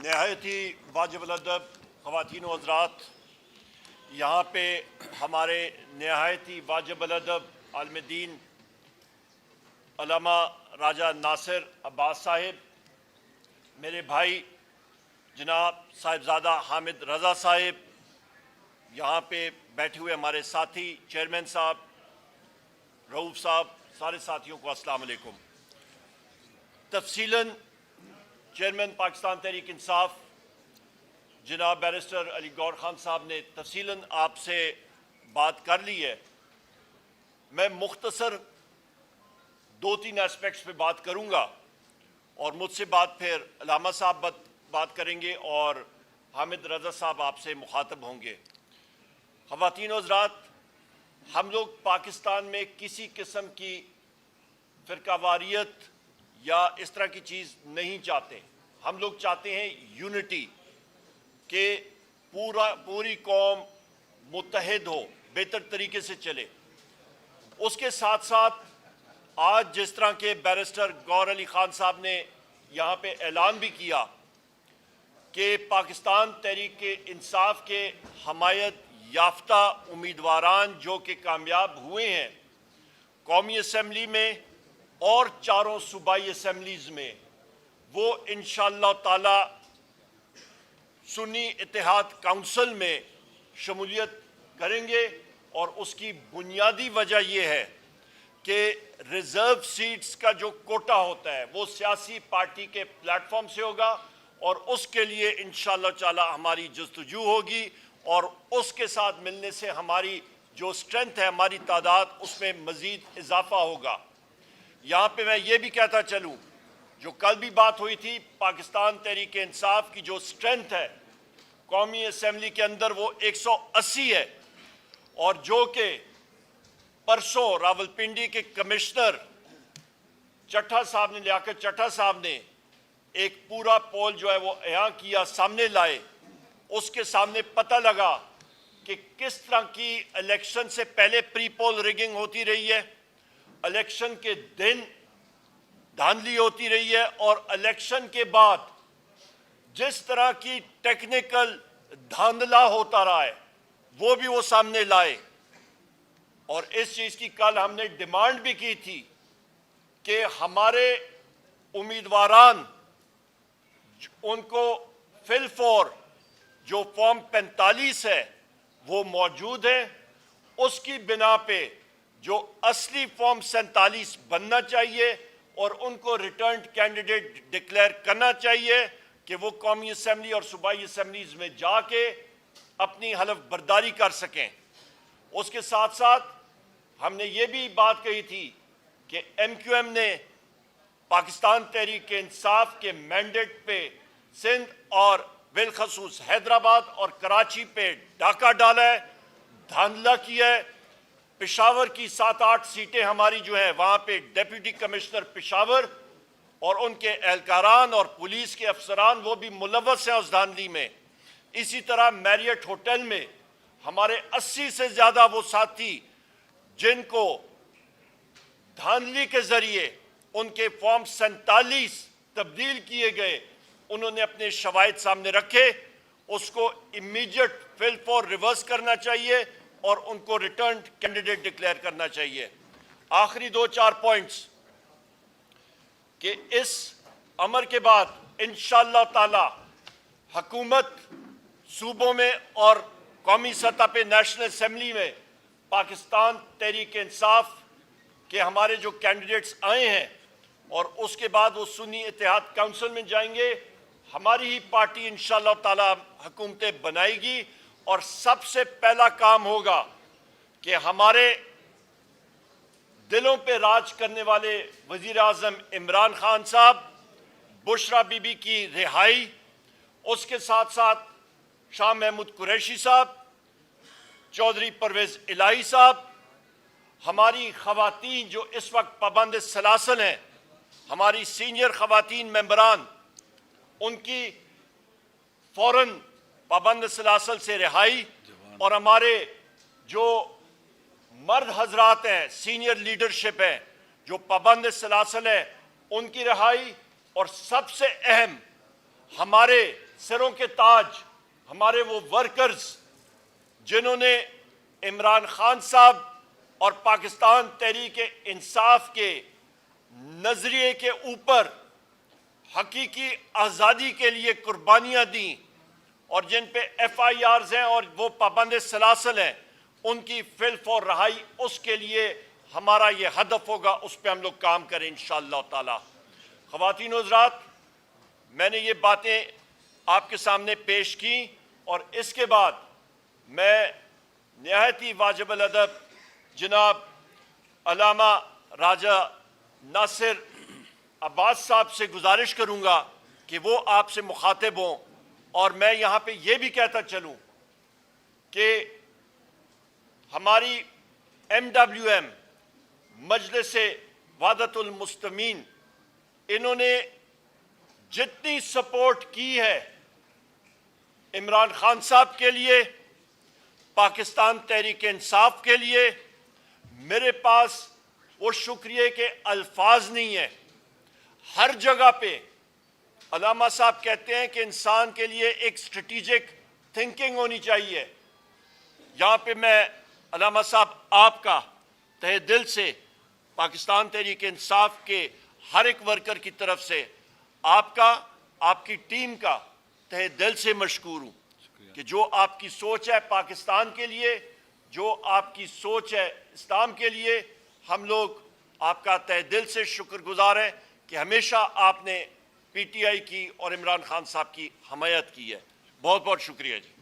نہایت ہی واجب الادب خواتین و حضرات، یہاں پہ ہمارے نہایت ہی واجب الادب عالم دین علامہ راجہ ناصر عباس صاحب، میرے بھائی جناب صاحبزادہ حامد رضا صاحب، یہاں پہ بیٹھے ہوئے ہمارے ساتھی چیئرمین صاحب رؤوف صاحب، سارے ساتھیوں کو السلام علیکم۔ تفصیلاً چیئرمین پاکستان تحریک انصاف جناب بیرسٹر علی گور خان صاحب نے تفصیلاً آپ سے بات کر لی ہے۔ میں مختصر 2-3 اسپیکٹس پہ بات کروں گا اور مجھ سے بعد پھر علامہ صاحب بات کریں گے اور حامد رضا صاحب آپ سے مخاطب ہوں گے۔ خواتین و حضرات، ہم لوگ پاکستان میں کسی قسم کی فرقہ واریت یا اس طرح کی چیز نہیں چاہتے۔ ہم لوگ چاہتے ہیں یونٹی، کہ پوری قوم متحد ہو، بہتر طریقے سے چلے۔ اس کے ساتھ ساتھ آج جس طرح کے بیرسٹر گور علی خان صاحب نے یہاں پہ اعلان بھی کیا کہ پاکستان تحریک انصاف کے حمایت یافتہ امیدواران جو کہ کامیاب ہوئے ہیں قومی اسمبلی میں اور 4 صوبائی اسمبلیز میں، وہ انشاءاللہ تعالی سنی اتحاد کونسل میں شمولیت کریں گے۔ اور اس کی بنیادی وجہ یہ ہے کہ ریزرو سیٹس کا جو کوٹا ہوتا ہے وہ سیاسی پارٹی کے پلیٹ فارم سے ہوگا، اور اس کے لیے انشاءاللہ تعالی ہماری جستجو ہوگی، اور اس کے ساتھ ملنے سے ہماری جو اسٹرینتھ ہے، ہماری تعداد، اس میں مزید اضافہ ہوگا۔ یہاں پہ میں یہ بھی کہتا چلوں، جو کل بھی بات ہوئی تھی، پاکستان تحریک انصاف کی جو اسٹرینتھ ہے قومی اسمبلی کے اندر وہ 180 ہے، اور جو کہ پرسوں راولپنڈی کے کمشنر چٹھا صاحب نے، لیاقت چٹھا صاحب نے ایک پورا پول جو ہے وہ عیاں کیا، سامنے لائے، اس کے سامنے پتہ لگا کہ کس طرح کی الیکشن سے پہلے پری پول ریگنگ ہوتی رہی ہے، الیکشن کے دن دھاندلی ہوتی رہی ہے، اور الیکشن کے بعد جس طرح کی ٹیکنیکل دھاندلا ہوتا رہا ہے وہ بھی وہ سامنے لائے۔ اور اس چیز کی کل ہم نے ڈیمانڈ بھی کی تھی کہ ہمارے امیدواران ان کو فل فور جو فارم 45 ہے وہ موجود ہے، اس کی بنا پہ جو اصلی فارم 47 بننا چاہیے، اور ان کو ریٹرنڈ کینڈیڈیٹ ڈکلیئر کرنا چاہیے کہ وہ قومی اسمبلی اور صوبائی اسمبلیز میں جا کے اپنی حلف برداری کر سکیں۔ اس کے ساتھ ساتھ ہم نے یہ بھی بات کہی تھی کہ ایم کیو ایم نے پاکستان تحریک انصاف کے مینڈیٹ پہ سندھ اور بالخصوص حیدرآباد اور کراچی پہ ڈاکہ ڈالا ہے، دھاندلا کیا ہے۔ پشاور کی 7-8 سیٹیں ہماری جو ہیں وہاں پہ ڈیپیوٹی کمشنر پشاور اور ان کے اہلکاران اور پولیس کے افسران وہ بھی ملوث ہیں اس دھاندلی میں۔ اسی طرح میریٹ ہوٹل میں ہمارے 80 سے زیادہ وہ ساتھی جن کو دھاندلی کے ذریعے ان کے فارم 47 تبدیل کیے گئے، انہوں نے اپنے شواہد سامنے رکھے، اس کو امیڈیٹ فل فور ریورس کرنا چاہیے اور ان کو ریٹرنڈ کینڈیڈیٹ ڈکلیئر کرنا چاہیے۔ آخری 2-4 پوائنٹس کہ اس امر کے بعد انشاءاللہ تعالی حکومت صوبوں میں اور قومی سطح پہ نیشنل اسمبلی میں پاکستان تحریک انصاف کے ہمارے جو کینڈیڈیٹس آئے ہیں، اور اس کے بعد وہ سنی اتحاد کونسل میں جائیں گے، ہماری ہی پارٹی انشاءاللہ تعالی حکومتیں بنائے گی، اور سب سے پہلا کام ہوگا کہ ہمارے دلوں پہ راج کرنے والے وزیر اعظم عمران خان صاحب، بشرا بی بی کی رہائی، اس کے ساتھ ساتھ شاہ محمود قریشی صاحب، چودھری پرویز الہی صاحب، ہماری خواتین جو اس وقت پابند سلاسل ہیں، ہماری سینئر خواتین ممبران، ان کی فوراً پابند سلاسل سے رہائی، اور ہمارے جو مرد حضرات ہیں، سینئر لیڈرشپ ہیں جو پابند سلاسل ہیں، ان کی رہائی، اور سب سے اہم ہمارے سروں کے تاج ہمارے وہ ورکرز جنہوں نے عمران خان صاحب اور پاکستان تحریک انصاف کے نظریے کے اوپر حقیقی آزادی کے لیے قربانیاں دیں اور جن پہ ایف آئی آرز ہیں اور وہ پابند سلاسل ہیں ان کی فی الفور رہائی، اس کے لیے ہمارا یہ ہدف ہوگا، اس پہ ہم لوگ کام کریں انشاءاللہ تعالی۔ خواتین و حضرات، میں نے یہ باتیں آپ کے سامنے پیش کی اور اس کے بعد میں نہایت ہی واجب الادب جناب علامہ راجہ ناصر عباس صاحب سے گزارش کروں گا کہ وہ آپ سے مخاطب ہوں، اور میں یہاں پہ یہ بھی کہتا چلوں کہ ہماری MWM مجلس وحدت المسلمین انہوں نے جتنی سپورٹ کی ہے عمران خان صاحب کے لیے، پاکستان تحریک انصاف کے لیے، میرے پاس وہ شکریہ کے الفاظ نہیں ہیں۔ ہر جگہ پہ علامہ صاحب کہتے ہیں کہ انسان کے لیے ایک اسٹریٹجک تھنکنگ ہونی چاہیے۔ یہاں پہ میں علامہ صاحب آپ کا تہ دل سے پاکستان تحریک انصاف کے ہر ایک ورکر کی طرف سے آپ کا، آپ کی ٹیم کا تہ دل سے مشکور ہوں کہ جو آپ کی سوچ ہے پاکستان کے لیے، جو آپ کی سوچ ہے اسلام کے لیے، ہم لوگ آپ کا تہ دل سے شکر گزار ہیں کہ ہمیشہ آپ نے پی ٹی آئی کی اور عمران خان صاحب کی حمایت کی ہے۔ بہت بہت شکریہ جی۔